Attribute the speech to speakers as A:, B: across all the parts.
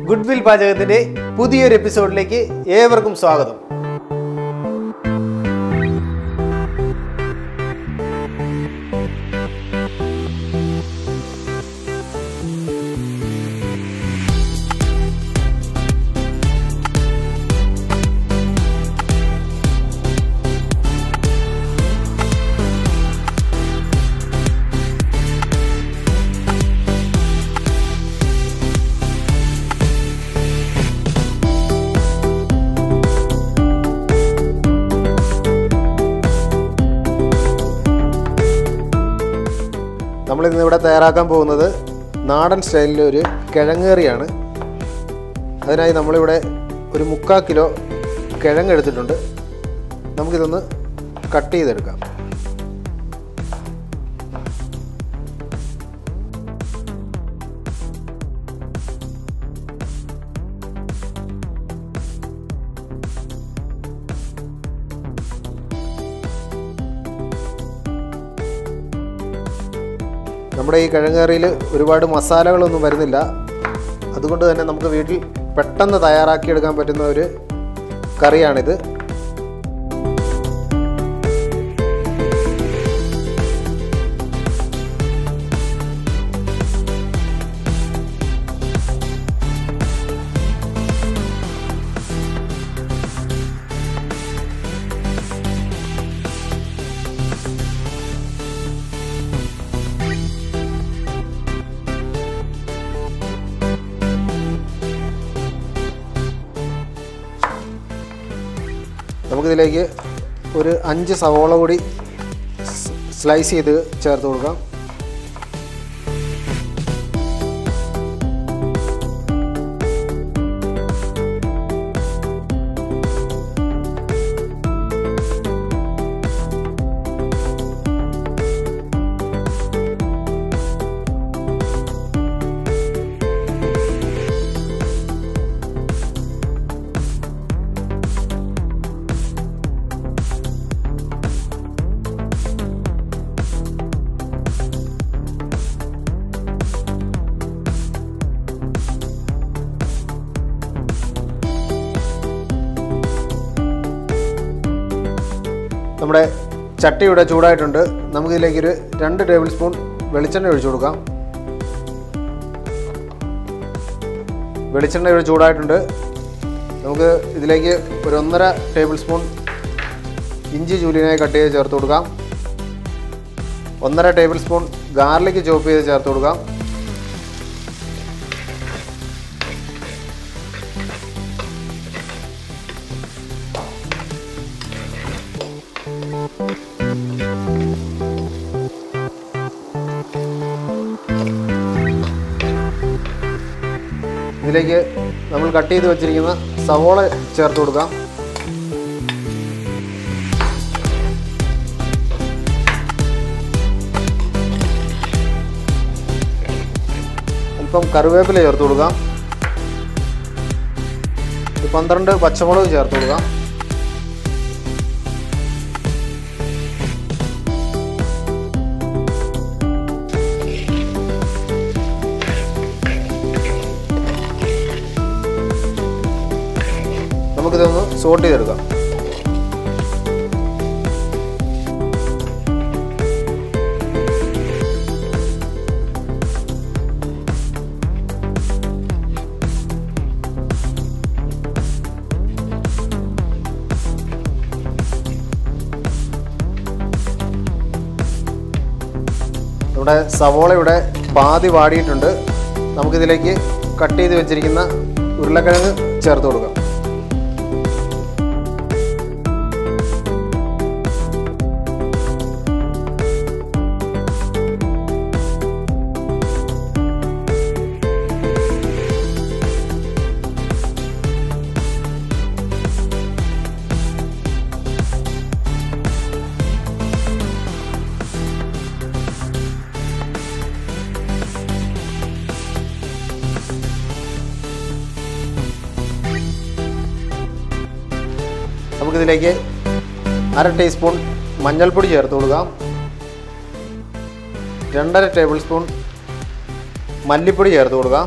A: Goodwill പാചകത്തിന്റെ പുതിയൊരു എപ്പിസോഡിലേക്ക് ഏവർക്കും സ്വാഗതം. നമ്മളിന്ന് ഇവിടെ തയ്യാറാക്കാൻ പോകുന്നത് നാടൻ സ്റ്റൈലിലെ ഒരു കിഴങ്ങ് കറിയാണ്. അതിനായി നമ്മളിവിടെ ഒരു 3/4 കിലോ കിഴങ്ങ് എടുത്തിട്ടുണ്ട്. നമുക്കിതൊന്ന് കട്ട് ചെയ്തെടുക്കാം. നമ്മുടെ ഈ കിഴങ്ങ് കറിയിൽ ഒരുപാട് മസാലകളൊന്നും വരുന്നില്ല. അതുകൊണ്ട് തന്നെ നമുക്ക് വീട്ടിൽ പെട്ടെന്ന് തയ്യാറാക്കിയെടുക്കാൻ പറ്റുന്ന ഒരു കറിയാണിത്. നമുക്കിതിലേക്ക് ഒരു 5 സവോള കൂടി സ്ലൈസ് ചെയ്ത് ചേർത്ത് കൊടുക്കാം. നമ്മുടെ ചട്ടി ഇവിടെ ചൂടായിട്ടുണ്ട്. നമുക്കിതിലേക്കൊരു 2 ടേബിൾ സ്പൂൺ വെളിച്ചെണ്ണ ഒഴിച്ചു കൊടുക്കാം. വെളിച്ചെണ്ണ ഇവിടെ ചൂടായിട്ടുണ്ട്. നമുക്ക് ഇതിലേക്ക് ഒരു 1.5 ടേബിൾ സ്പൂൺ ഇഞ്ചി ജൂലിയനായി കട്ട് ചെയ്ത് ചേർത്ത് കൊടുക്കാം. 1.5 ടേബിൾ സ്പൂൺ ഗാർലിക് ചോപ്പ് ചെയ്ത് ചേർത്ത് കൊടുക്കാം. ഇതിലേക്ക് നമ്മൾ കട്ട് ചെയ്ത് വെച്ചിരിക്കുന്ന സവോള ചേർത്ത് കൊടുക്കാം. അല്പം കറിവേപ്പില ചേർത്ത് കൊടുക്കാം. 12 പച്ചമുളക് ചേർത്ത് കൊടുക്കാം. നമുക്കിതൊന്ന് സോട്ട് ചെയ്തെടുക്കാം. നമ്മുടെ സവോള ഇവിടെ പാതി വാടിയിട്ടുണ്ട്. നമുക്കിതിലേക്ക് കട്ട് ചെയ്ത് വെച്ചിരിക്കുന്ന ഉരുളക്കിഴങ്ങ് ചേർത്ത് കൊടുക്കാം. നമുക്കിതിലേക്ക് 1/2 ടീസ്പൂൺ മഞ്ഞൾപ്പൊടി ചേർത്ത് കൊടുക്കാം. 2.5 ടേബിൾ സ്പൂൺ മല്ലിപ്പൊടി ചേർത്ത് കൊടുക്കാം.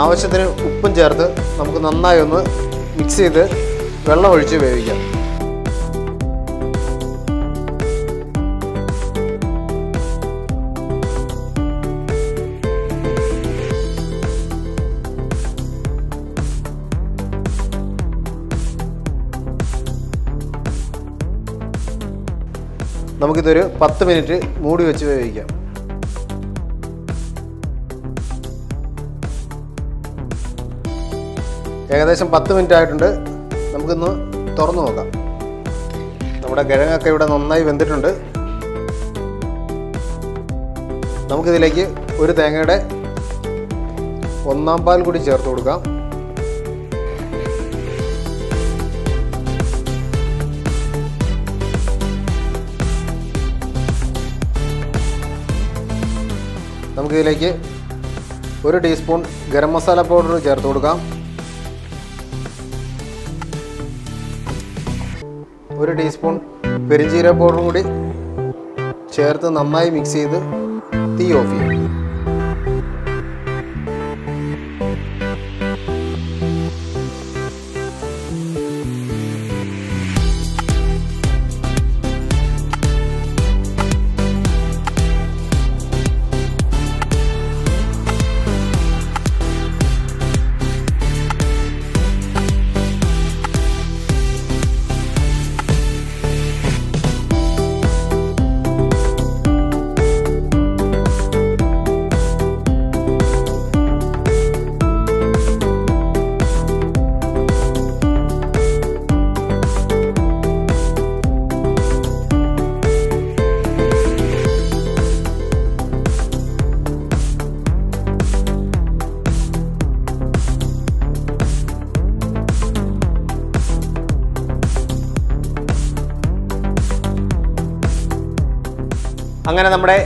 A: ആവശ്യത്തിന് ഉപ്പും ചേർത്ത് നമുക്ക് നന്നായി ഒന്ന് മിക്സ് ചെയ്ത് വെള്ളം ഒഴിച്ച് വേവിക്കാം. നമുക്കിതൊരു 10 മിനിറ്റ് മൂടി വെച്ച് വേവിക്കാം. ഏകദേശം 10 മിനിറ്റ് ആയിട്ടുണ്ട്. നമുക്കിന്ന് തുറന്നു നോക്കാം. നമ്മുടെ കിഴങ്ങൊക്കെ ഇവിടെ നന്നായി വെന്തിട്ടുണ്ട്. നമുക്കിതിലേക്ക് ഒരു തേങ്ങയുടെ 1/4 പാൽ കൂടി ചേർത്ത് കൊടുക്കാം. നമുക്കിതിലേക്ക് 1 ടീസ്പൂൺ ഗരം മസാല പൗഡർ ചേർത്ത് കൊടുക്കാം. 1 ടീസ്പൂൺ പെരിഞ്ജീരക പൗഡറും കൂടി ചേർത്ത് നന്നായി മിക്സ് ചെയ്ത് തീ ഓഫ് ചെയ്യാം. അങ്ങനെ നമ്മുടെ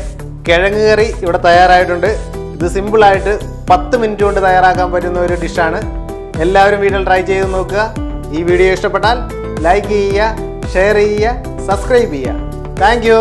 A: കിഴങ്ങ് കറി ഇവിടെ തയ്യാറായിട്ടുണ്ട്. ഇത് സിമ്പിളായിട്ട് 10 മിനിറ്റ് കൊണ്ട് തയ്യാറാക്കാൻ പറ്റുന്ന ഒരു ഡിഷാണ്. എല്ലാവരും വീട്ടിൽ ട്രൈ ചെയ്ത് നോക്കുക. ഈ വീഡിയോ ഇഷ്ടപ്പെട്ടാൽ ലൈക്ക് ചെയ്യുക, ഷെയർ ചെയ്യുക, സബ്സ്ക്രൈബ് ചെയ്യുക. Thank you.